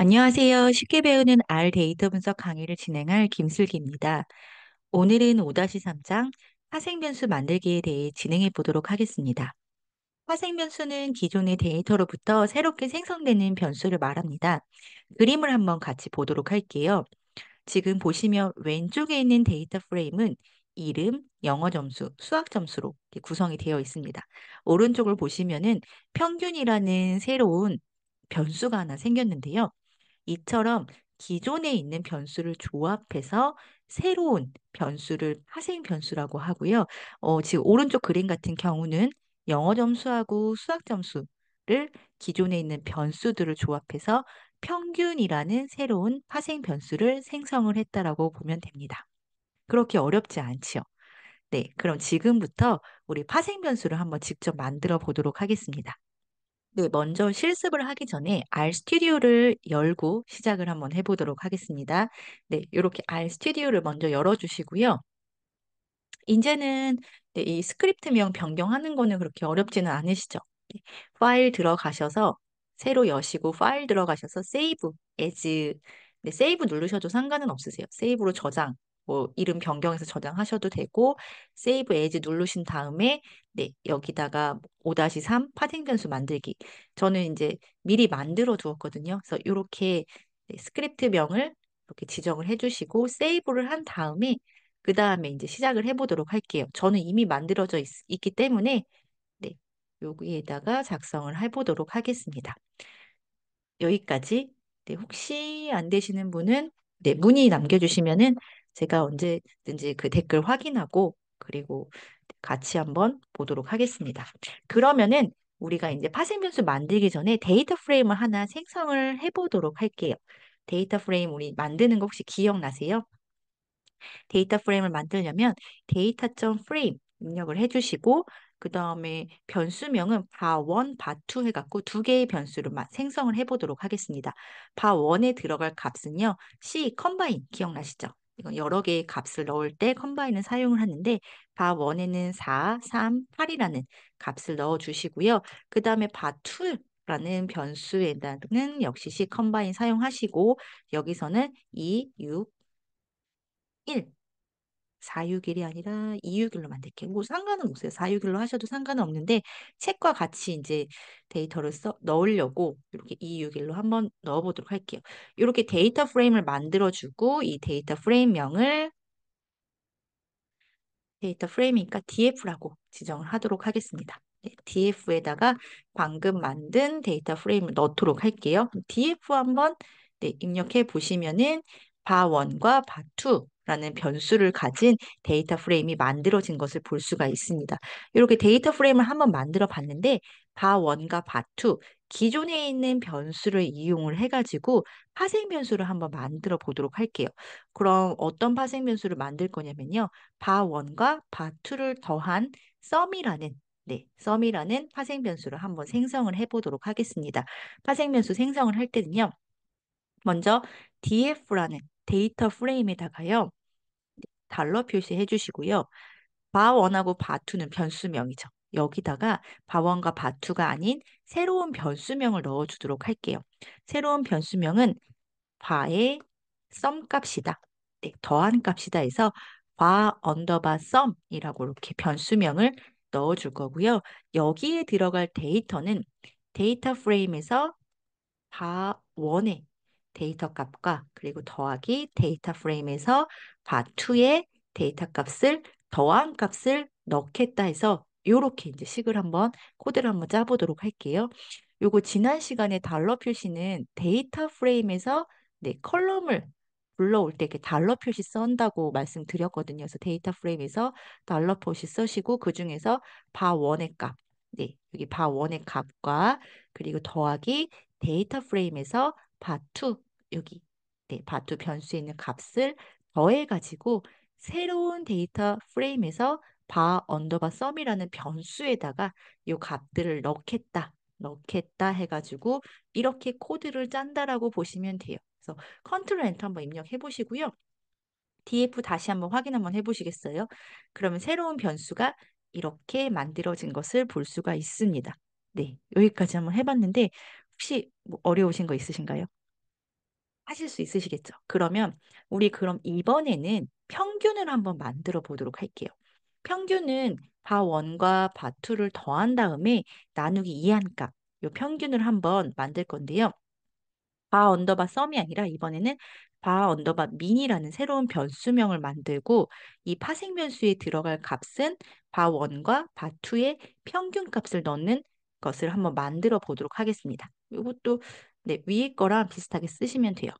안녕하세요. 쉽게 배우는 R 데이터 분석 강의를 진행할 김슬기입니다. 오늘은 5-3장 파생변수 만들기에 대해 진행해 보도록 하겠습니다. 파생변수는 기존의 데이터로부터 새롭게 생성되는 변수를 말합니다. 그림을 한번 같이 보도록 할게요. 지금 보시면 왼쪽에 있는 데이터 프레임은 이름, 영어 점수, 수학 점수로 이렇게 구성이 되어 있습니다. 오른쪽을 보시면은 평균이라는 새로운 변수가 하나 생겼는데요. 이처럼 기존에 있는 변수를 조합해서 새로운 변수를 파생 변수라고 하고요. 지금 오른쪽 그림 같은 경우는 영어 점수하고 수학 점수를 기존에 있는 변수들을 조합해서 평균이라는 새로운 파생 변수를 생성을 했다라고 보면 됩니다. 그렇게 어렵지 않지요. 네, 그럼 지금부터 우리 파생 변수를 한번 직접 만들어 보도록 하겠습니다. 네, 먼저 실습을 하기 전에 RStudi오를 열고 시작을 한번 해보도록 하겠습니다. 네, 이렇게 RStudi오를 먼저 열어주시고요. 이제는 네, 이 스크립트명 변경하는 거는 그렇게 어렵지는 않으시죠? 네, 파일 들어가셔서 새로 여시고 파일 들어가셔서 세이브 as 네, 세이브 누르셔도 상관은 없으세요. 세이브로 저장, 뭐 이름 변경해서 저장하셔도 되고 세이브 as 누르신 다음에 네, 여기다가 5-3 파생 변수 만들기. 저는 이제 미리 만들어 두었거든요. 그래서 이렇게 네, 스크립트명을 이렇게 지정을 해주시고 세이브를 한 다음에 그 다음에 이제 시작을 해보도록 할게요. 저는 이미 만들어져 있기 때문에 네, 여기에다가 작성을 해보도록 하겠습니다. 여기까지. 네, 혹시 안 되시는 분은 네, 문의 남겨주시면은 제가 언제든지 그 댓글 확인하고 그리고 같이 한번 보도록 하겠습니다. 그러면은 우리가 이제 파생 변수 만들기 전에 데이터 프레임을 하나 생성을 해보도록 할게요. 데이터 프레임 우리 만드는 거 혹시 기억나세요? 데이터 프레임을 만들려면 data.frame 입력을 해주시고 그 다음에 변수명은 바1, 바2 해갖고 두 개의 변수를 생성을 해보도록 하겠습니다. 바1에 들어갈 값은요. C, 컴바인 기억나시죠? 이건 여러 개의 값을 넣을 때 컴바인을 사용을 하는데 바1에는 4, 3, 8이라는 값을 넣어주시고요. 그 다음에 바2 라는 변수에다는 역시 C 컴바인 사용하시고 여기서는 2, 6, 1 461이 아니라 261로 만들게요. 뭐 상관은 없어요. 461로 하셔도 상관은 없는데 책과 같이 이제 데이터를 넣으려고 이렇게 261로 한번 넣어보도록 할게요. 이렇게 데이터 프레임을 만들어주고 이 데이터 프레임명을 데이터 프레임이니까 DF라고 지정을 하도록 하겠습니다. 네, DF에다가 방금 만든 데이터 프레임을 넣도록 할게요. DF 한번 네, 입력해 보시면은 바1과 바2라는 변수를 가진 데이터 프레임이 만들어진 것을 볼 수가 있습니다. 이렇게 데이터 프레임을 한번 만들어 봤는데 바1과 바2 기존에 있는 변수를 이용을 해가지고 파생 변수를 한번 만들어 보도록 할게요. 그럼 어떤 파생 변수를 만들 거냐면요. 바1과 바2를 더한 썸이라는 네, 썸이라는 파생 변수를 한번 생성을 해보도록 하겠습니다. 파생 변수 생성을 할 때는요. 먼저 df라는 데이터 프레임에다가요. 달러 표시해 주시고요. 바1하고 바2는 변수명이죠. 여기다가 바1과 바2가 아닌 새로운 변수명을 넣어주도록 할게요. 새로운 변수명은 바의 썸 값이다. 네, 더한 값이다 해서 바 언더바 썸이라고 이렇게 변수명을 넣어줄 거고요. 여기에 들어갈 데이터는 데이터 프레임에서 바1의 데이터 값과 그리고 더하기 데이터 프레임에서 바2의 데이터 값을 더한 값을 넣겠다 해서 이렇게 이제 식을 한번 코드를 한번 짜보도록 할게요. 요거 지난 시간에 달러 표시는 데이터 프레임에서 네, 컬럼을 불러올 때 이렇게 달러 표시 쓴다고 말씀드렸거든요. 그래서 데이터 프레임에서 달러 표시 쓰시고 그중에서 바1의 값, 네, 여기 바1의 값과 그리고 더하기 데이터 프레임에서 바2 여기 네, 바2 변수에 있는 값을 더해가지고 새로운 데이터 프레임에서 바 언더바 썸이라는 변수에다가 이 값들을 넣겠다 해가지고 이렇게 코드를 짠다라고 보시면 돼요. 그래서 컨트롤 엔터 한번 입력해 보시고요. df 다시 한번 확인 한번 해보시겠어요? 그러면 새로운 변수가 이렇게 만들어진 것을 볼 수가 있습니다. 네, 여기까지 한번 해봤는데 혹시 뭐 어려우신 거 있으신가요? 하실 수 있으시겠죠? 그러면 우리 그럼 이번에는 평균을 한번 만들어 보도록 할게요. 평균은 바1과 바2를 더한 다음에 나누기 2한 값, 요 평균을 한번 만들 건데요. 바 언더바 썸이 아니라 이번에는 바 언더바 민이라는 새로운 변수명을 만들고 이 파생 변수에 들어갈 값은 바1과 바2의 평균 값을 넣는 것을 한번 만들어 보도록 하겠습니다. 이것도 네, 위에 거랑 비슷하게 쓰시면 돼요.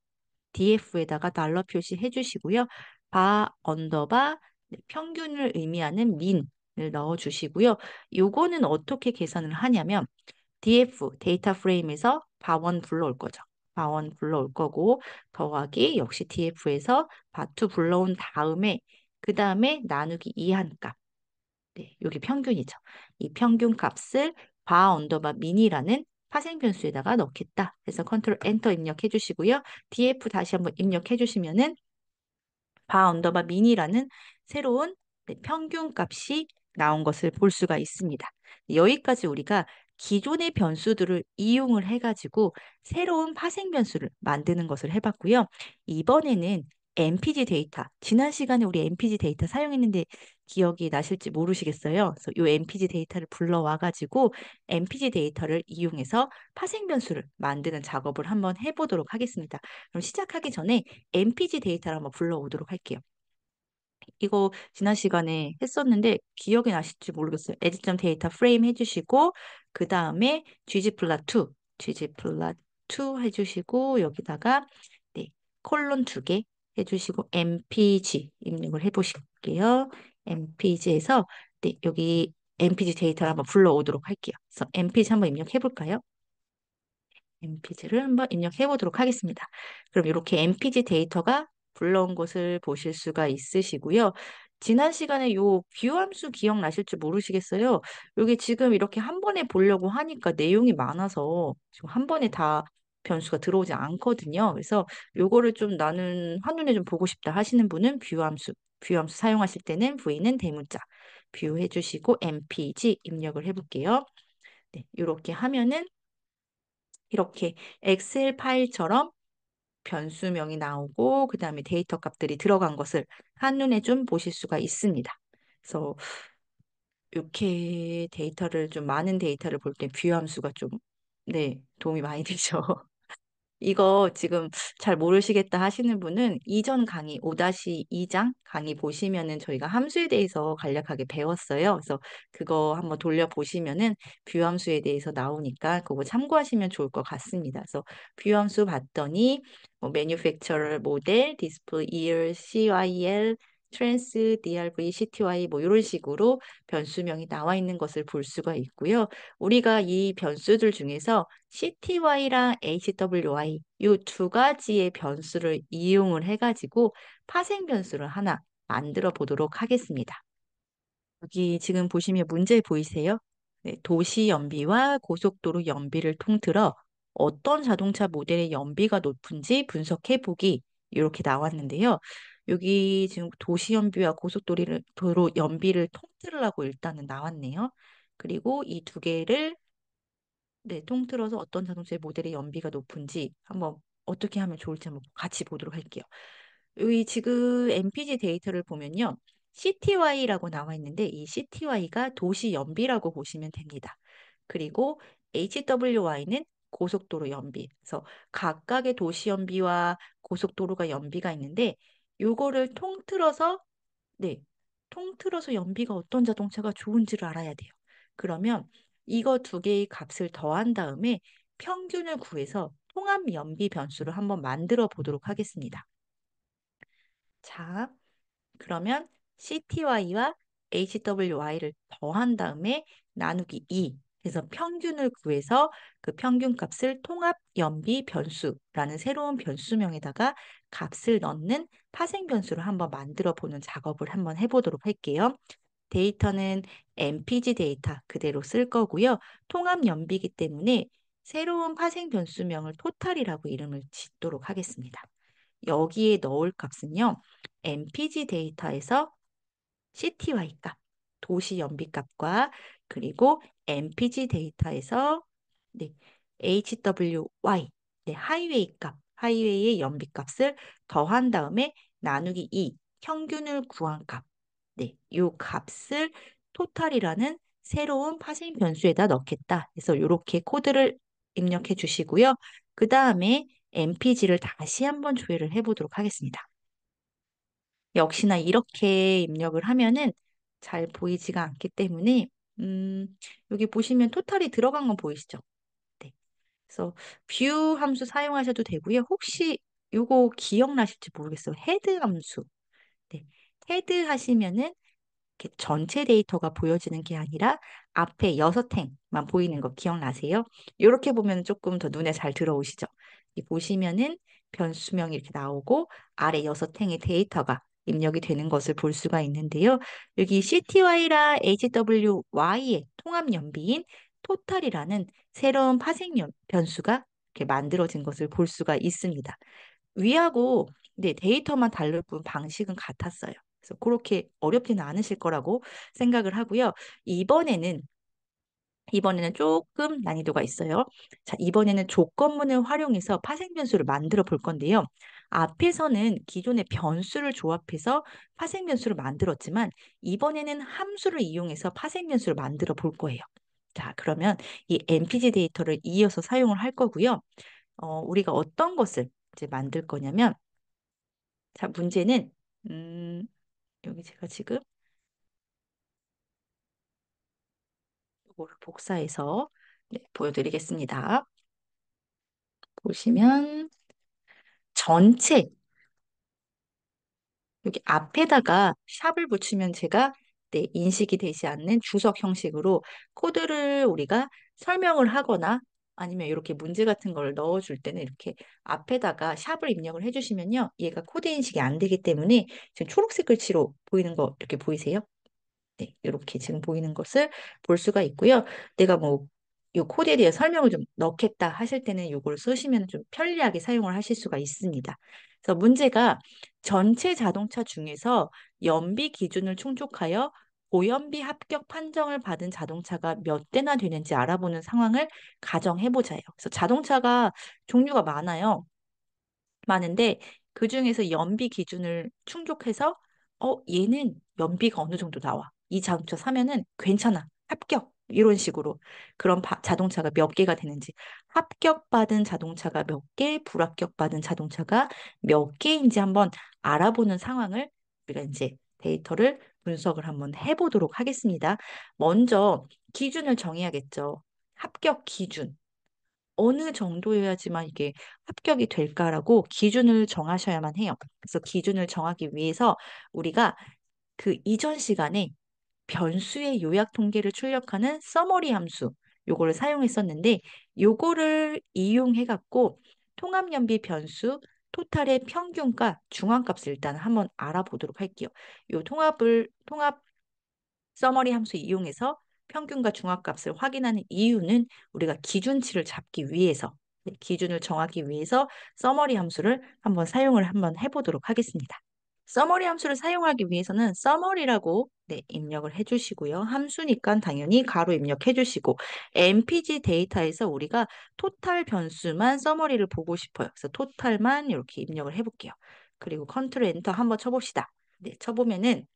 df에다가 달러 표시해 주시고요. 바 언더바 네, 평균을 의미하는 민을 넣어 주시고요. 요거는 어떻게 계산을 하냐면 df 데이터 프레임에서 바1 불러올 거죠. 바1 불러올 거고 더하기 역시 df에서 바2 불러온 다음에 그 다음에 나누기 2한 값. 네, 여기 평균이죠. 이 평균 값을 바 언더바 민이라는 파생 변수에다가 넣겠다. 그래서 컨트롤 엔터 입력해 주시고요. df 다시 한번 입력해 주시면은 바 언더바 민이라는 새로운 네, 평균 값이 나온 것을 볼 수가 있습니다. 여기까지 우리가 기존의 변수들을 이용을 해가지고 새로운 파생 변수를 만드는 것을 해봤고요. 이번에는 MPG 데이터, 지난 시간에 우리 MPG 데이터 사용했는데 기억이 나실지 모르시겠어요. 그래서 이 MPG 데이터를 불러와가지고 MPG 데이터를 이용해서 파생 변수를 만드는 작업을 한번 해보도록 하겠습니다. 그럼 시작하기 전에 MPG 데이터를 한번 불러오도록 할게요. 이거 지난 시간에 했었는데 기억이 나실지 모르겠어요. 에디점 데이터 프레임 해주시고 그 다음에 ggplot2, ggplot2 해주시고 여기다가 네, 콜론 2개 해주시고 mpg 입력을 해보실게요. mpg에서 네, 여기 mpg 데이터를 한번 불러오도록 할게요. 그래서 mpg 한번 입력해볼까요? MPG를 한번 입력해 보도록 하겠습니다. 그럼 이렇게 MPG 데이터가 불러온 것을 보실 수가 있으시고요. 지난 시간에 요 뷰함수 기억나실지 모르시겠어요? 여기 지금 이렇게 한 번에 보려고 하니까 내용이 많아서 지금 한 번에 다 변수가 들어오지 않거든요. 그래서 요거를 좀 나는 한눈에 좀 보고 싶다 하시는 분은 뷰함수 사용하실 때는 V는 대문자, 뷰 해주시고 MPG 입력을 해볼게요. 네, 이렇게 하면은 이렇게 엑셀 파일처럼 변수명이 나오고 그 다음에 데이터 값들이 들어간 것을 한눈에 좀 보실 수가 있습니다. 그래서 이렇게 데이터를 좀 많은 데이터를 볼 때 뷰 함수가 좀 네, 도움이 많이 되죠. 이거 지금 잘 모르시겠다 하시는 분은 이전 강의 5-2장 강의 보시면은 저희가 함수에 대해서 간략하게 배웠어요. 그래서 그거 한번 돌려보시면은 뷰 함수에 대해서 나오니까 그거 참고하시면 좋을 것 같습니다. 그래서 뷰 함수 봤더니 뭐 manufacturer, model, display, year, CYL, trans, DRV, CTY 뭐 이런 식으로 변수명이 나와 있는 것을 볼 수가 있고요. 우리가 이 변수들 중에서 CTY랑 HWY 이 두 가지의 변수를 이용을 해가지고 파생 변수를 하나 만들어 보도록 하겠습니다. 여기 지금 보시면 문제 보이세요? 네, 도시 연비와 고속도로 연비를 통틀어 어떤 자동차 모델의 연비가 높은지 분석해 보기 이렇게 나왔는데요. 여기 지금 도시 연비와 고속도로 연비를 통틀으라고 일단은 나왔네요. 그리고 이 두 개를 네, 통틀어서 어떤 자동차의 모델의 연비가 높은지 한번 어떻게 하면 좋을지 한번 같이 보도록 할게요. 여기 지금 MPG 데이터를 보면요. CTY라고 나와 있는데 이 CTY가 도시 연비라고 보시면 됩니다. 그리고 HWY는 고속도로 연비. 그래서 각각의 도시 연비와 고속도로가 연비가 있는데 요거를 통틀어서 네, 통틀어서 연비가 어떤 자동차가 좋은지를 알아야 돼요. 그러면 이거 두 개의 값을 더한 다음에 평균을 구해서 통합 연비 변수를 한번 만들어 보도록 하겠습니다. 자, 그러면 CTY와 HWY를 더한 다음에 나누기 2. 그래서 평균을 구해서 그 평균 값을 통합 연비 변수라는 새로운 변수명에다가 값을 넣는 파생 변수를 한번 만들어 보는 작업을 한번 해보도록 할게요. 데이터는 MPG 데이터 그대로 쓸 거고요. 통합 연비이기 때문에 새로운 파생 변수명을 토탈이라고 이름을 짓도록 하겠습니다. 여기에 넣을 값은요. MPG 데이터에서 CTY 값, 도시 연비 값과 그리고 MPG 데이터에서 네, HWY, 네, 하이웨이 값 하이웨이의 연비값을 더한 다음에 나누기 2, 평균을 구한 값. 네, 요 값을 토탈이라는 새로운 파생 변수에다 넣겠다. 그래서 이렇게 코드를 입력해 주시고요. 그 다음에 MPG를 다시 한번 조회를 해보도록 하겠습니다. 역시나 이렇게 입력을 하면은 잘 보이지가 않기 때문에 음, 여기 보시면 토탈이 들어간 거 보이시죠? 네. 그래서 뷰 함수 사용하셔도 되고요. 혹시 요거 기억나실지 모르겠어요. 헤드 함수. 네. 헤드 하시면은 이렇게 전체 데이터가 보여지는 게 아니라 앞에 6행만 보이는 거 기억나세요? 이렇게 보면 조금 더 눈에 잘 들어오시죠? 이 보시면은 변수명이 이렇게 나오고 아래 6행의 데이터가 입력이 되는 것을 볼 수가 있는데요. 여기 CTY랑 HWY의 통합 연비인 토탈이라는 새로운 파생 변수가 이렇게 만들어진 것을 볼 수가 있습니다. 위하고 네, 데이터만 다를 뿐 방식은 같았어요. 그래서 그렇게 어렵지는 않으실 거라고 생각을 하고요. 이번에는 이번에는 조금 난이도가 있어요. 자, 이번에는 조건문을 활용해서 파생 변수를 만들어 볼 건데요. 앞에서는 기존의 변수를 조합해서 파생 변수를 만들었지만 이번에는 함수를 이용해서 파생 변수를 만들어 볼 거예요. 자, 그러면 이 MPG 데이터를 이어서 사용을 할 거고요. 우리가 어떤 것을 이제 만들 거냐면 자, 문제는 음, 여기 제가 지금 이거를 복사해서 네, 보여드리겠습니다. 보시면 전체 여기 앞에다가 샵을 붙이면 제가 네, 인식이 되지 않는 주석 형식으로 코드를 우리가 설명을 하거나 아니면 이렇게 문제 같은 걸 넣어줄 때는 이렇게 앞에다가 샵을 입력을 해주시면요. 얘가 코드 인식이 안 되기 때문에 지금 초록색 글씨로 보이는 거 이렇게 보이세요? 네, 이렇게 지금 보이는 것을 볼 수가 있고요. 내가 뭐 이 코드에 대해 설명을 좀 넣겠다 하실 때는 이걸 쓰시면 좀 편리하게 사용을 하실 수가 있습니다. 그래서 문제가 전체 자동차 중에서 연비 기준을 충족하여 고연비 합격 판정을 받은 자동차가 몇 대나 되는지 알아보는 상황을 가정해보자요. 그래서 자동차가 종류가 많아요. 많은데 그중에서 연비 기준을 충족해서 얘는 연비가 어느 정도 나와. 이 자동차 사면은 괜찮아. 합격. 이런 식으로 그런 자동차가 몇 개가 되는지 합격받은 자동차가 몇 개, 불합격받은 자동차가 몇 개인지 한번 알아보는 상황을 우리가 이제 데이터를 분석을 한번 해보도록 하겠습니다. 먼저 기준을 정해야겠죠. 합격 기준. 어느 정도여야지만 이게 합격이 될까라고 기준을 정하셔야만 해요. 그래서 기준을 정하기 위해서 우리가 그 이전 시간에 변수의 요약 통계를 출력하는 서머리 함수 요거를 사용했었는데 요거를 이용해 갖고 통합연비 변수 토탈의 평균과 중앙값을 일단 한번 알아보도록 할게요. 요 통합 서머리 함수 이용해서 평균과 중앙값을 확인하는 이유는 우리가 기준치를 잡기 위해서 네, 기준을 정하기 위해서 서머리 함수를 한번 해보도록 하겠습니다. 서머리 함수를 사용하기 위해서는 서머리라고 네, 입력을 해주시고요. 함수니까 당연히 가로 입력해 주시고 MPG 데이터에서 우리가 토탈 변수만 서머리를 보고 싶어요. 그래서 토탈만 이렇게 입력을 해볼게요. 그리고 컨트롤 엔터 한번 쳐봅시다. 네, 쳐보면은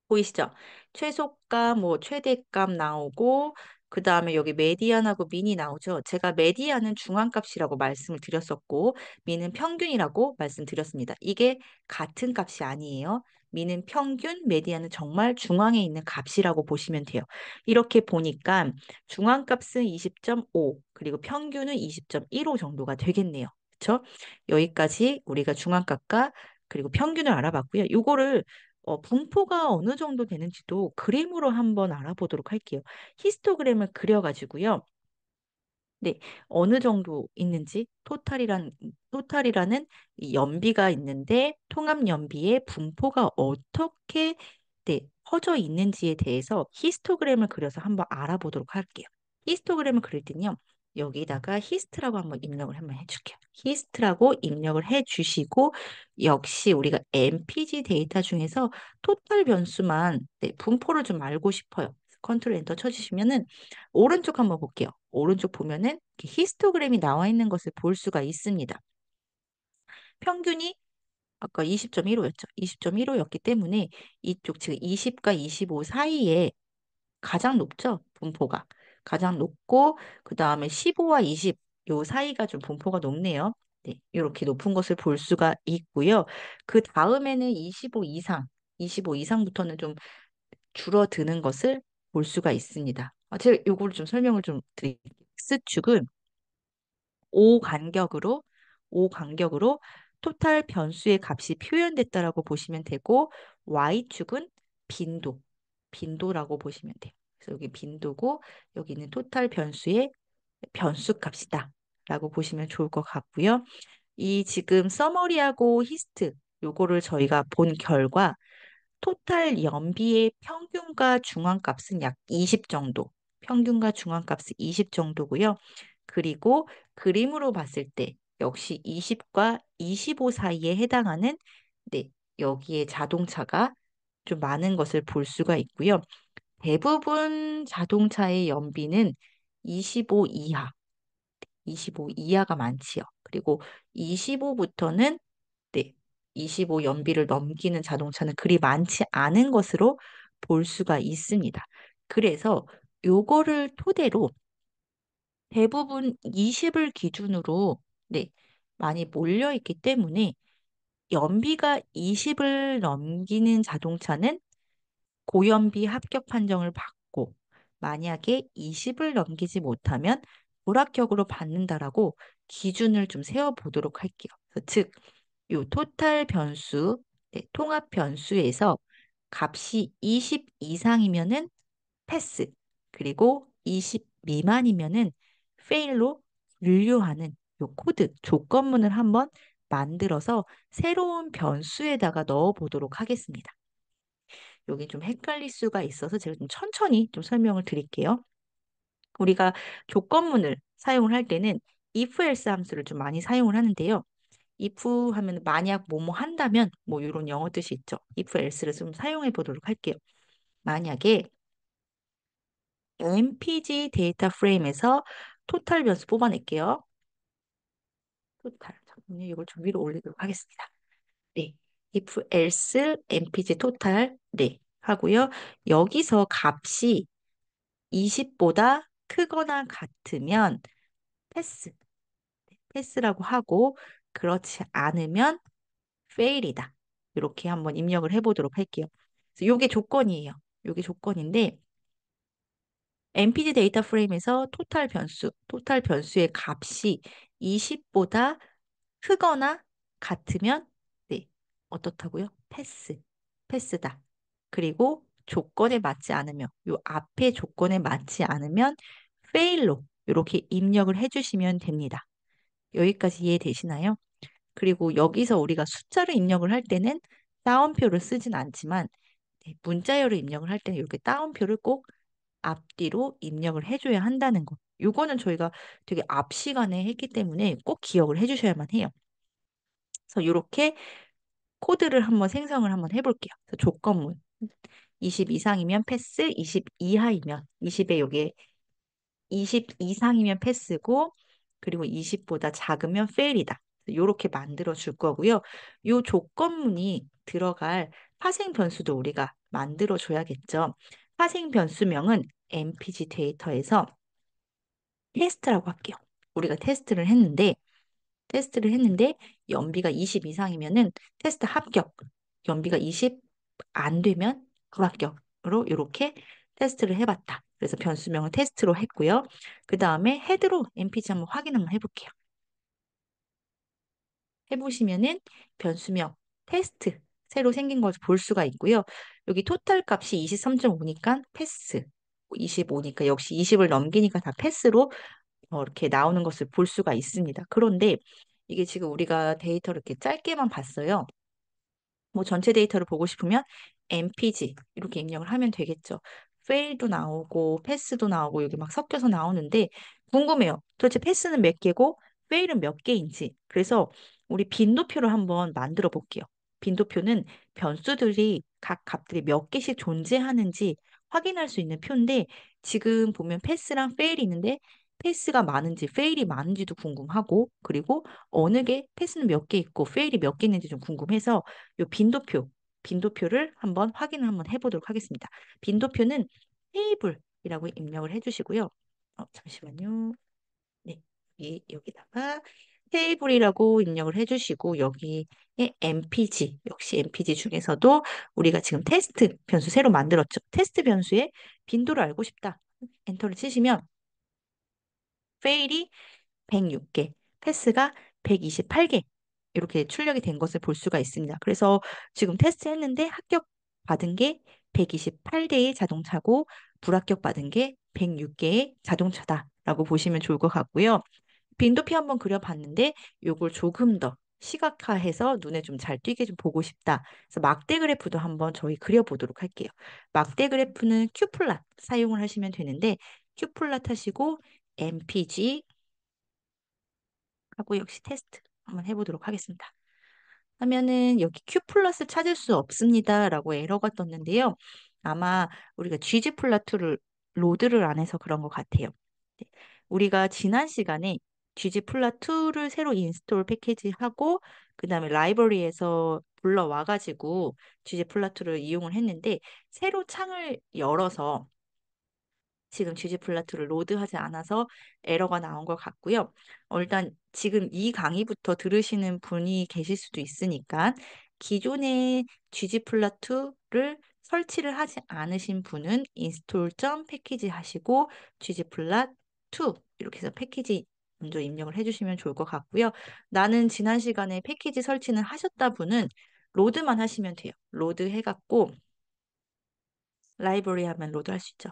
보이시죠? 최소값, 뭐 최대값 나오고 그 다음에 여기 메디안하고 민이 나오죠. 제가 메디안은 중앙값이라고 말씀을 드렸었고 민은 평균이라고 말씀드렸습니다. 이게 같은 값이 아니에요. 민은 평균, 메디안은 정말 중앙에 있는 값이라고 보시면 돼요. 이렇게 보니까 중앙값은 20.5 그리고 평균은 20.15 정도가 되겠네요. 그렇죠? 여기까지 우리가 중앙값과 그리고 평균을 알아봤고요. 이거를 분포가 어느 정도 되는지도 그림으로 한번 알아보도록 할게요. 히스토그램을 그려가지고요. 네, 어느 정도 있는지 토탈이라는 이 연비가 있는데 통합 연비의 분포가 어떻게 네, 퍼져 있는지에 대해서 히스토그램을 그려서 한번 알아보도록 할게요. 히스토그램을 그릴 때는요. 여기다가 히스트라고 한번 해줄게요. 히스트라고 입력을 해주시고 역시 우리가 MPG 데이터 중에서 토탈 변수만 네, 분포를 좀 알고 싶어요. 컨트롤 엔터 쳐주시면은 오른쪽 한번 볼게요. 오른쪽 보면은 이렇게 히스토그램이 나와 있는 것을 볼 수가 있습니다. 평균이 아까 20.15였죠. 20.15였기 때문에 이쪽 지금 20과 25 사이에 가장 높죠. 분포가. 가장 높고 그다음에 15와 20 요 사이가 좀 분포가 높네요. 네, 이렇게 높은 것을 볼 수가 있고요. 그 다음에는 25 이상부터는 좀 줄어드는 것을 볼 수가 있습니다. 제가 요거를 좀 설명을 좀 드릴게요. X축은 O 간격으로 O 간격으로 토탈 변수의 값이 표현됐다라고 보시면 되고 Y축은 빈도, 빈도라고 보시면 돼요. 그래서 여기 빈도고 여기는 토탈 변수의 변수 값이다 라고 보시면 좋을 것 같고요. 이 지금 서머리하고 히스트 요거를 저희가 본 결과 토탈 연비의 평균과 중앙값은 약 20 정도. 평균과 중앙값은 20 정도고요. 그리고 그림으로 봤을 때 역시 20과 25 사이에 해당하는 네, 여기에 자동차가 좀 많은 것을 볼 수가 있고요. 대부분 자동차의 연비는 25 이하, 25 이하가 많지요. 그리고 25부터는 네, 25 연비를 넘기는 자동차는 그리 많지 않은 것으로 볼 수가 있습니다. 그래서 요거를 토대로 대부분 20을 기준으로 네, 많이 몰려 있기 때문에 연비가 20을 넘기는 자동차는 고연비 합격 판정을 받고 만약에 20을 넘기지 못하면 불합격으로 받는다라고 기준을 좀 세워보도록 할게요. 그래서 즉, 요 토탈 변수, 네, 통합 변수에서 값이 20 이상이면은 패스, 그리고 20 미만이면은 fail로 분류하는 요 코드, 조건문을 한번 만들어서 새로운 변수에다가 넣어 보도록 하겠습니다. 여기 좀 헷갈릴 수가 있어서 제가 좀 천천히 좀 설명을 드릴게요. 우리가 조건문을 사용을 할 때는 if else 함수를 좀 많이 사용을 하는데요. if 하면 만약 뭐뭐 한다면 뭐 이런 영어 뜻이 있죠. if else를 좀 사용해 보도록 할게요. 만약에 MPG 데이터 프레임에서 토탈 변수 뽑아낼게요. 토탈. 잠깐만요. 이걸 좀 위로 올리도록 하겠습니다. 네. if else MPG 토탈 네. 하고요. 여기서 값이 20보다 크거나 같으면 패스. 패스라고 하고 그렇지 않으면 fail이다. 이렇게 한번 입력을 해보도록 할게요. 그래서 요게 조건이에요. 요게 조건인데 MPG 데이터 프레임에서 토탈 변수의 값이 20보다 크거나 같으면 네, 어떻다고요? 패스다. 그리고 조건에 맞지 않으면 요 앞에 조건에 맞지 않으면 fail로 이렇게 입력을 해주시면 됩니다. 여기까지 이해되시나요? 그리고 여기서 우리가 숫자를 입력을 할 때는 따옴표를 쓰진 않지만 네, 문자열을 입력을 할 때는 이렇게 따옴표를 꼭 앞뒤로 입력을 해줘야 한다는 거. 요거는 저희가 되게 앞 시간에 했기 때문에 꼭 기억을 해주셔야만 해요. 그래서 이렇게 코드를 한번 생성을 한번 해볼게요. 그래서 조건문 20 이상이면 패스, 20 이하이면 20에 요게 20 이상이면 패스고 그리고 20보다 작으면 fail이다. 이렇게 만들어 줄 거고요. 요 조건문이 들어갈 파생 변수도 우리가 만들어 줘야겠죠. 파생 변수명은 MPG 데이터에서 테스트라고 할게요. 우리가 테스트를 했는데 연비가 20 이상이면은 테스트 합격. 연비가 20 안 되면 불합격으로 이렇게 테스트를 해봤다. 그래서 변수명을 테스트로 했고요. 그 다음에 헤드로 MPG 한번 확인 한번 해볼게요. 해보시면은 변수명 테스트 새로 생긴 걸 볼 수가 있고요. 여기 토탈 값이 23.5니까 패스. 25니까 역시 20을 넘기니까 다 패스로 이렇게 나오는 것을 볼 수가 있습니다. 그런데 이게 지금 우리가 데이터를 이렇게 짧게만 봤어요. 뭐 전체 데이터를 보고 싶으면 MPG 이렇게 입력을 하면 되겠죠. fail도 나오고 패스도 나오고 여기 막 섞여서 나오는데 궁금해요. 도대체 패스는 몇 개고 fail은 몇 개인지. 그래서 우리 빈도표를 한번 만들어 볼게요. 빈도표는 변수들이 각 값들이 몇 개씩 존재하는지 확인할 수 있는 표인데 지금 보면 패스랑 fail이 있는데 패스가 많은지 페일이 많은지도 궁금하고 그리고 어느 게 패스는 몇 개 있고 페일이 몇 개 있는지 좀 궁금해서 요 빈도표를 한번 한번 해보도록 하겠습니다. 빈도표는 테이블이라고 입력을 해주시고요. 잠시만요. 네, 여기다가 테이블이라고 입력을 해주시고 여기에 MPG, 역시 MPG 중에서도 우리가 지금 테스트 변수 새로 만들었죠. 테스트 변수의 빈도를 알고 싶다. 엔터를 치시면 페일이 106개, 패스가 128개 이렇게 출력이 된 것을 볼 수가 있습니다. 그래서 지금 테스트했는데 합격 받은 게 128대의 자동차고 불합격 받은 게 106개의 자동차다라고 보시면 좋을 것 같고요. 빈도표 한번 그려봤는데 요걸 조금 더 시각화해서 눈에 좀 잘 띄게 좀 보고 싶다. 그래서 막대 그래프도 한번 저희 그려보도록 할게요. 막대 그래프는 큐플랏 사용을 하시면 되는데 큐플랏 하시고 MPG 하고 역시 테스트 한번 해보도록 하겠습니다. 하면은 여기 Q 플러스 찾을 수 없습니다라고 에러가 떴는데요. 아마 우리가 ggplot2를 로드를 안 해서 그런 것 같아요. 네. 우리가 지난 시간에 ggplot2를 새로 인스톨 패키지하고 그 다음에 라이브러리에서 불러와가지고 ggplot2를 이용을 했는데 새로 창을 열어서 지금 ggplot2를 로드하지 않아서 에러가 나온 것 같고요. 일단 지금 이 강의부터 들으시는 분이 계실 수도 있으니까 기존의 ggplot2를 설치를 하지 않으신 분은 install 패키지 하시고 ggplot2 이렇게 해서 패키지 먼저 입력을 해주시면 좋을 것 같고요. 나는 지난 시간에 패키지 설치는 하셨다 분은 로드만 하시면 돼요. 로드 해갖고 라이브러리 하면 로드 할 수 있죠.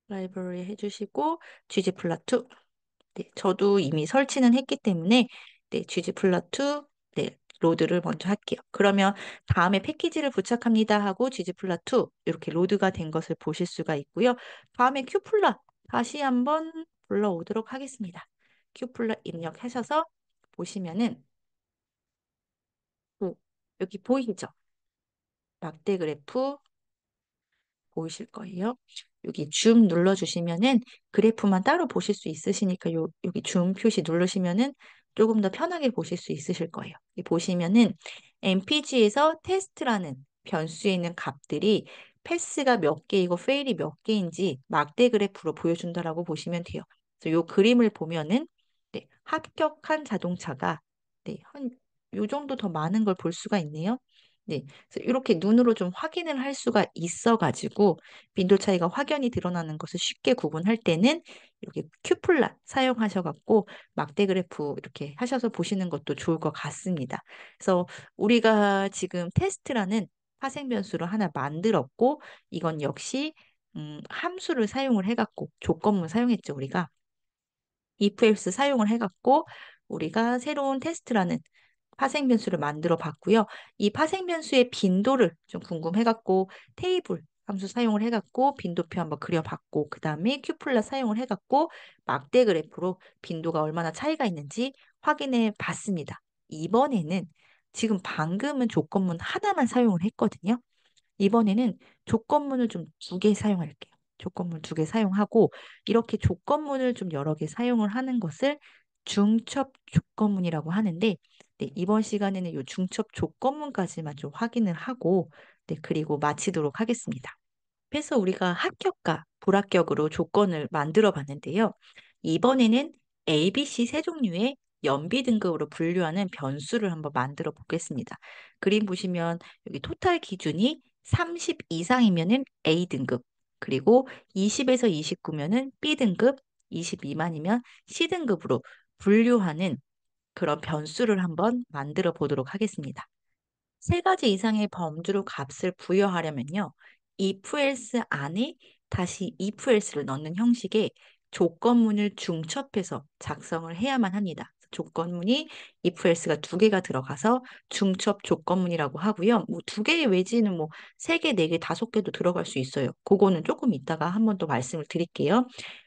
라이브러리 해주시고 ggplot2 네, 저도 이미 설치는 했기 때문에 네, ggplot2 네, 로드를 먼저 할게요. 그러면 다음에 패키지를 부착합니다 하고 ggplot2 이렇게 로드가 된 것을 보실 수가 있고요. 다음에 큐플럿 다시 한번 불러오도록 하겠습니다. 큐플럿 입력하셔서 보시면은 여기 보이죠? 막대 그래프 보이실 거예요. 여기 줌 눌러주시면은 그래프만 따로 보실 수 있으시니까 여기 줌 표시 누르시면은 조금 더 편하게 보실 수 있으실 거예요. 여기 보시면은 MPG에서 테스트라는 변수에 있는 값들이 패스가 몇 개이고 페일이 몇 개인지 막대 그래프로 보여준다라고 보시면 돼요. 그래서 요 그림을 보면은 네, 합격한 자동차가 네, 한 요 정도 더 많은 걸 볼 수가 있네요. 네, 그래서 이렇게 눈으로 좀 확인을 할 수가 있어가지고 빈도 차이가 확연히 드러나는 것을 쉽게 구분할 때는 이렇게 큐플라 사용하셔갖고 막대 그래프 이렇게 하셔서 보시는 것도 좋을 것 같습니다. 그래서 우리가 지금 테스트라는 파생 변수를 하나 만들었고 이건 역시 함수를 사용을 해갖고 조건문 사용했죠 우리가. if else 사용을 해갖고 우리가 새로운 테스트라는 파생 변수를 만들어 봤고요. 이 파생 변수의 빈도를 좀 궁금해갖고 테이블 함수 사용을 해갖고 빈도표 한번 그려봤고 그 다음에 큐플라 사용을 해갖고 막대 그래프로 빈도가 얼마나 차이가 있는지 확인해 봤습니다. 이번에는 지금 방금은 조건문 하나만 사용을 했거든요. 이번에는 조건문을 좀 두 개 사용할게요. 조건문 두 개 사용하고 이렇게 조건문을 좀 여러 개 사용을 하는 것을 중첩 조건문이라고 하는데 네, 이번 시간에는 이 중첩 조건문까지만 좀 확인을 하고 네, 그리고 마치도록 하겠습니다. 그래서 우리가 합격과 불합격으로 조건을 만들어 봤는데요. 이번에는 A, B, C 세 종류의 연비 등급으로 분류하는 변수를 한번 만들어 보겠습니다. 그림 보시면 여기 토탈 기준이 30 이상이면은 A 등급, 그리고 20에서 29면은 B 등급, 20 미만이면 C 등급으로 분류하는 그런 변수를 한번 만들어 보도록 하겠습니다. 세 가지 이상의 범주로 값을 부여하려면요. if else 안에 다시 if else를 넣는 형식의 조건문을 중첩해서 작성을 해야만 합니다. 조건문이 if else가 두 개가 들어가서 중첩 조건문이라고 하고요. 뭐 두 개의 외지는 뭐 세 개, 네 개, 다섯 개도 들어갈 수 있어요. 그거는 조금 이따가 한 번 더 말씀을 드릴게요.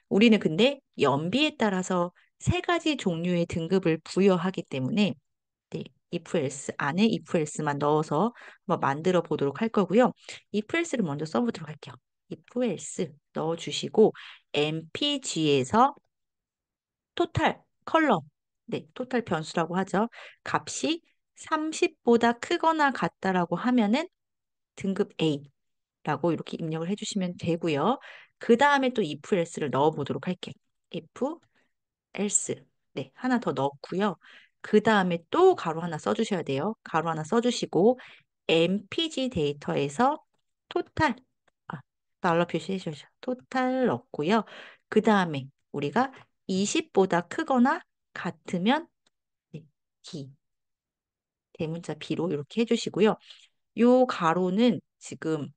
우리는 근데 연비에 따라서 세 가지 종류의 등급을 부여하기 때문에 네, if else 안에 if else만 넣어서 한번 만들어 보도록 할 거고요. if else를 먼저 써보도록 할게요. if else 넣어주시고 mpg에서 토탈 컬럼, 네, 토탈 변수라고 하죠. 값이 30보다 크거나 같다라고 하면은 등급 A라고 이렇게 입력을 해주시면 되고요. 그 다음에 또 if else를 넣어보도록 할게요. if else, 네, 하나 더 넣고요. 그 다음에 또 가로 하나 써주셔야 돼요. 가로 하나 써주시고 mpg 데이터에서 토탈, 아, 달러 표시해 주셔. 토탈 넣고요. 그 다음에 우리가 20보다 크거나 같으면 네, B, 대문자 B로 이렇게 해주시고요. 요 가로는 지금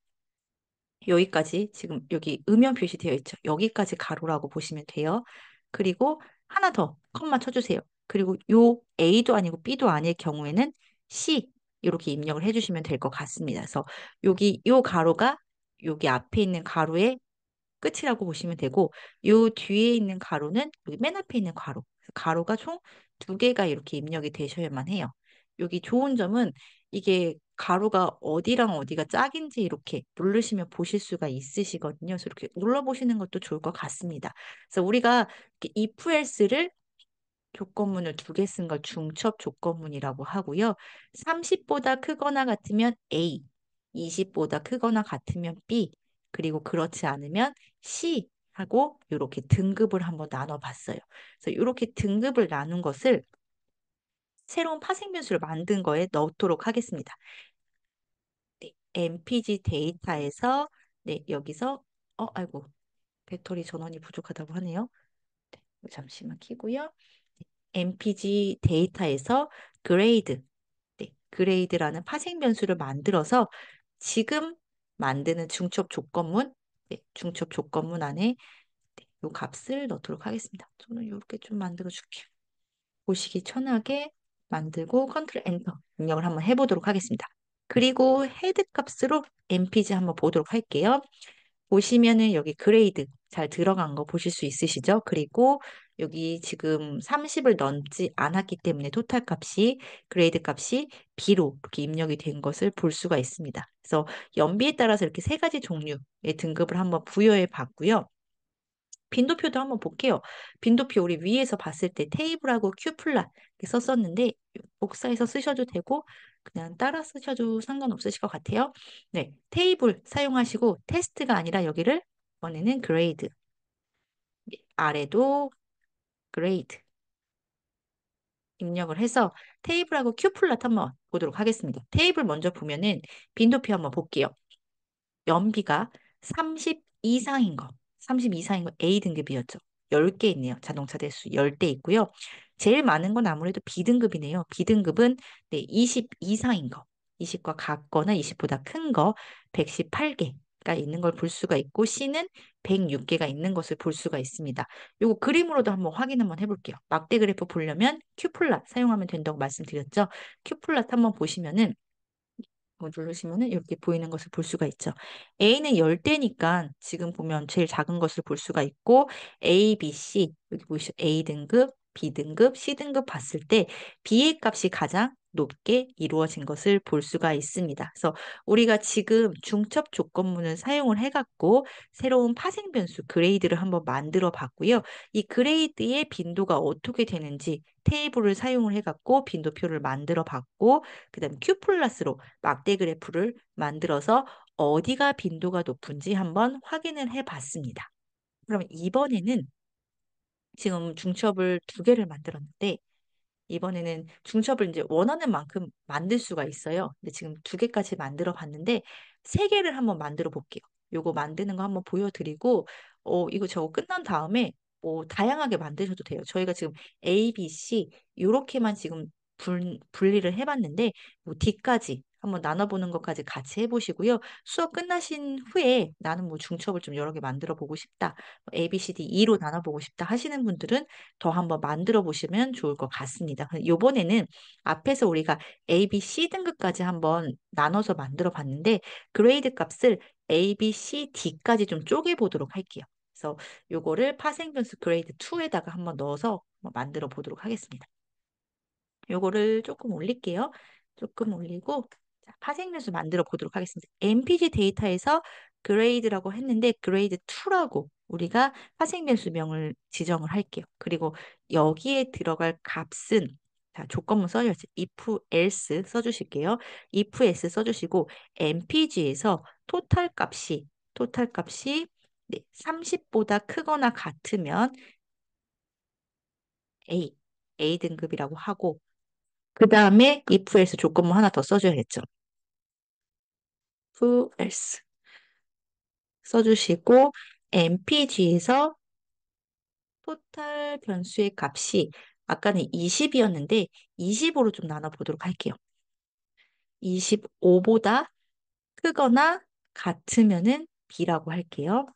여기까지 지금 여기 음영 표시되어 있죠. 여기까지 가로라고 보시면 돼요. 그리고 하나 더 컴마 쳐주세요. 그리고 요 A도 아니고 B도 아닐 경우에는 C 이렇게 입력을 해주시면 될 것 같습니다. 그래서 여기 요 가로가 여기 앞에 있는 가로의 끝이라고 보시면 되고 요 뒤에 있는 가로는 여기 맨 앞에 있는 가로. 가로가 총 두 개가 이렇게 입력이 되셔야만 해요. 여기 좋은 점은 이게 가로가 어디랑 어디가 짝인지 이렇게 누르시면 보실 수가 있으시거든요. 그래서 이렇게 눌러보시는 것도 좋을 것 같습니다. 그래서 우리가 이렇게 if else를 조건문을 두 개 쓴 걸 중첩 조건문이라고 하고요. 30보다 크거나 같으면 A, 20보다 크거나 같으면 B, 그리고 그렇지 않으면 C 하고 이렇게 등급을 한번 나눠봤어요. 그래서 이렇게 등급을 나눈 것을 새로운 파생 변수를 만든 거에 넣도록 하겠습니다. 네, MPG 데이터에서 네, 여기서 아이고 배터리 전원이 부족하다고 하네요. 네, 잠시만 키고요. MPG 데이터에서 그레이드, 네, 그레이드라는 파생 변수를 만들어서 지금 만드는 중첩 조건문, 네, 중첩 조건문 안에 네, 요 값을 넣도록 하겠습니다. 저는 이렇게 좀 만들어 줄게요. 보시기 편하게 만들고 컨트롤 엔터 입력을 한번 해보도록 하겠습니다. 그리고 헤드 값으로 MPG 한번 보도록 할게요. 보시면은 여기 그레이드 잘 들어간 거 보실 수 있으시죠? 그리고 여기 지금 30을 넘지 않았기 때문에 토탈 값이 그레이드 값이 B로 이렇게 입력이 된 것을 볼 수가 있습니다. 그래서 연비에 따라서 이렇게 세 가지 종류의 등급을 한번 부여해 봤고요. 빈도표도 한번 볼게요. 빈도표 우리 위에서 봤을 때 테이블하고 큐플라 이렇게 썼었는데 복사해서 쓰셔도 되고 그냥 따라 쓰셔도 상관없으실 것 같아요. 네, 테이블 사용하시고 테스트가 아니라 여기를 이번에는 그레이드 아래도 그레이드 입력을 해서 테이블하고 큐플라 한번 보도록 하겠습니다. 테이블 먼저 보면은 빈도표 한번 볼게요. 연비가 30 이상인 거, 30 이상인 거 A 등급이었죠. 10개 있네요. 자동차 대수 10대 있고요. 제일 많은 건 아무래도 B등급이네요. B등급은 네, 20 이상인 거, 20과 같거나 20보다 큰 거, 118개가 있는 걸 볼 수가 있고 C는 106개가 있는 것을 볼 수가 있습니다. 요거 그림으로도 한번 확인 한번 해볼게요. 막대 그래프 보려면 큐플랏 사용하면 된다고 말씀드렸죠. 큐플랏 한번 보시면은 누르시면은 이렇게 보이는 것을 볼 수가 있죠. A는 10대니까 지금 보면 제일 작은 것을 볼 수가 있고 A, B, C 여기 보이시죠? A 등급, B 등급, C 등급 봤을 때 B의 값이 가장 높게 이루어진 것을 볼 수가 있습니다. 그래서 우리가 지금 중첩 조건문을 사용을 해갖고 새로운 파생 변수 그레이드를 한번 만들어 봤고요. 이 그레이드의 빈도가 어떻게 되는지 테이블을 사용을 해갖고 빈도표를 만들어 봤고 그다음 Q 플러스로 막대 그래프를 만들어서 어디가 빈도가 높은지 한번 확인을 해 봤습니다. 그러면 이번에는 지금 중첩을 두 개를 만들었는데 이번에는 중첩을 이제 원하는 만큼 만들 수가 있어요. 근데 지금 두 개까지 만들어 봤는데 세 개를 한번 만들어 볼게요. 요거 만드는 거 한번 보여드리고 이거 저거 끝난 다음에 다양하게 만드셔도 돼요. 저희가 지금 A, B, C 요렇게만 지금 분리를 해봤는데 뭐 D까지 한번 나눠보는 것까지 같이 해보시고요. 수업 끝나신 후에 나는 뭐 중첩을 좀 여러 개 만들어 보고 싶다. 뭐 A, B, C, D, E로 나눠보고 싶다 하시는 분들은 더 한번 만들어 보시면 좋을 것 같습니다. 이번에는 앞에서 우리가 A, B, C 등급까지 한번 나눠서 만들어 봤는데 그레이드 값을 A, B, C, D까지 좀 쪼개 보도록 할게요. 그래서 요거를 파생변수 그레이드 2에다가 한번 넣어서 만들어 보도록 하겠습니다. 요거를 조금 올릴게요. 조금 올리고 자, 파생변수 만들어 보도록 하겠습니다. MPG 데이터에서 그레이드라고 했는데 그레이드 2라고 우리가 파생변수명을 지정을 할게요. 그리고 여기에 들어갈 값은 자, 조건문 써야지. if else 써주실게요. if else 써주시고 mpg에서 토탈 값이 네, 30보다 크거나 같으면 A, A 등급이라고 하고 그 다음에 if else 조건문 하나 더 써줘야겠죠. if else 써주시고 mpg에서 토탈 변수의 값이 아까는 20이었는데 20으로 좀 나눠보도록 할게요. 25보다 크거나 같으면은 B라고 할게요.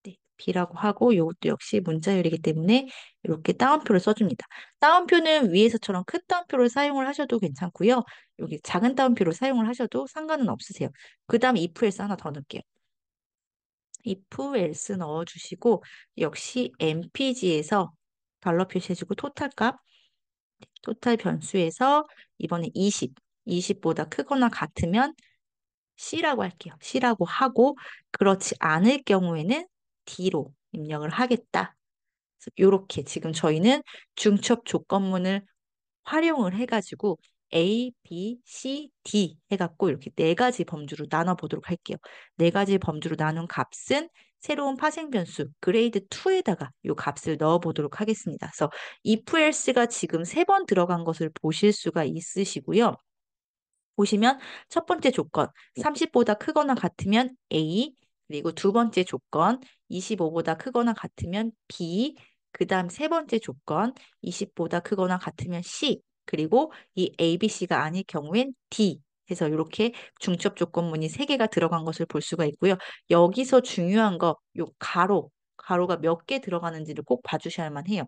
네, B라고 하고 이것도 역시 문자열이기 때문에 이렇게 따옴표를 써줍니다. 따옴표는 위에서처럼 큰 따옴표를 사용을 하셔도 괜찮고요. 여기 작은 따옴표를 사용을 하셔도 상관은 없으세요. 그 다음 if else 하나 더 넣을게요. if else 넣어주시고 역시 mpg에서 달러 표시해주고 토탈 변수에서 이번에 20보다 크거나 같으면 C라고 할게요. C라고 하고 그렇지 않을 경우에는 D로 입력을 하겠다. 이렇게 지금 저희는 중첩 조건문을 활용을 해가지고 A, B, C, D 해갖고 이렇게 네 가지 범주로 나눠보도록 할게요. 네 가지 범주로 나눈 값은 새로운 파생 변수 그레이드 2에다가 이 값을 넣어보도록 하겠습니다. 그래서 if else가 지금 세 번 들어간 것을 보실 수가 있으시고요. 보시면 첫 번째 조건 30보다 크거나 같으면 A, 그리고 두 번째 조건 25보다 크거나 같으면 B, 그 다음 세 번째 조건 20보다 크거나 같으면 C, 그리고 이 A, B, C가 아닐 경우엔 D 해서 이렇게 중첩 조건문이 세 개가 들어간 것을 볼 수가 있고요. 여기서 중요한 거, 요 가로가 몇 개 들어가는지를 꼭 봐주셔야만 해요.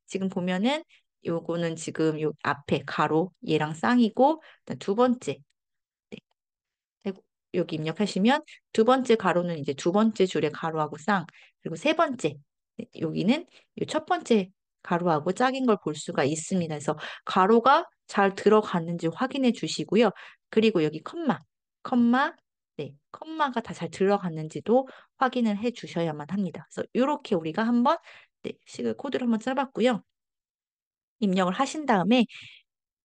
지금 보면은 요거는 지금 요 앞에 가로 얘랑 쌍이고 두 번째 네, 여기 입력하시면 두 번째 가로는 이제 두 번째 줄의 가로하고 쌍 그리고 세 번째 네, 여기는 이첫 번째 가로하고 짝인 걸 볼 수가 있습니다. 그래서 가로가 잘 들어갔는지 확인해 주시고요. 그리고 여기 컴마 네, 컴마가 다 잘 들어갔는지도 확인을 해 주셔야만 합니다. 그래서 이렇게 우리가 한번 네, 식을 코드를 한번 짜봤고요. 입력을 하신 다음에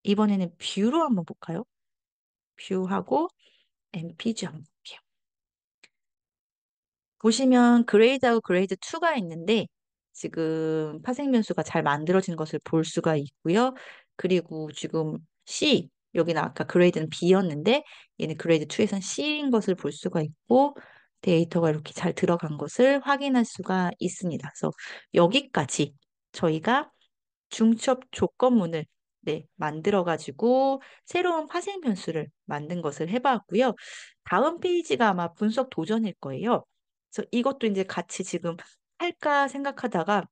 이번에는 뷰로 한번 볼까요? 뷰하고 MPG 한번 볼게요. 보시면 그레이드하고 그레이드 2가 있는데 지금 파생 변수가 잘 만들어진 것을 볼 수가 있고요. 그리고 지금 C, 여기는 아까 그레이드는 B였는데 얘는 그레이드 2에선 C인 것을 볼 수가 있고 데이터가 이렇게 잘 들어간 것을 확인할 수가 있습니다. 그래서 여기까지 저희가 중첩 조건문을 네, 만들어가지고 새로운 파생 변수를 만든 것을 해봤고요. 다음 페이지가 아마 분석 도전일 거예요. 그래서 이것도 이제 같이 지금 할까 생각하다가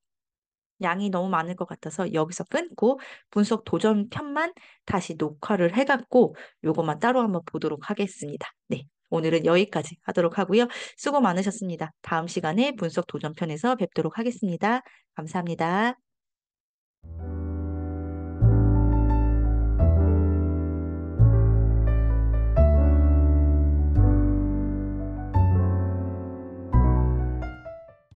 양이 너무 많을 것 같아서 여기서 끊고 분석 도전 편만 다시 녹화를 해갖고 요것만 따로 한번 보도록 하겠습니다. 네, 오늘은 여기까지 하도록 하고요. 수고 많으셨습니다. 다음 시간에 분석 도전 편에서 뵙도록 하겠습니다. 감사합니다.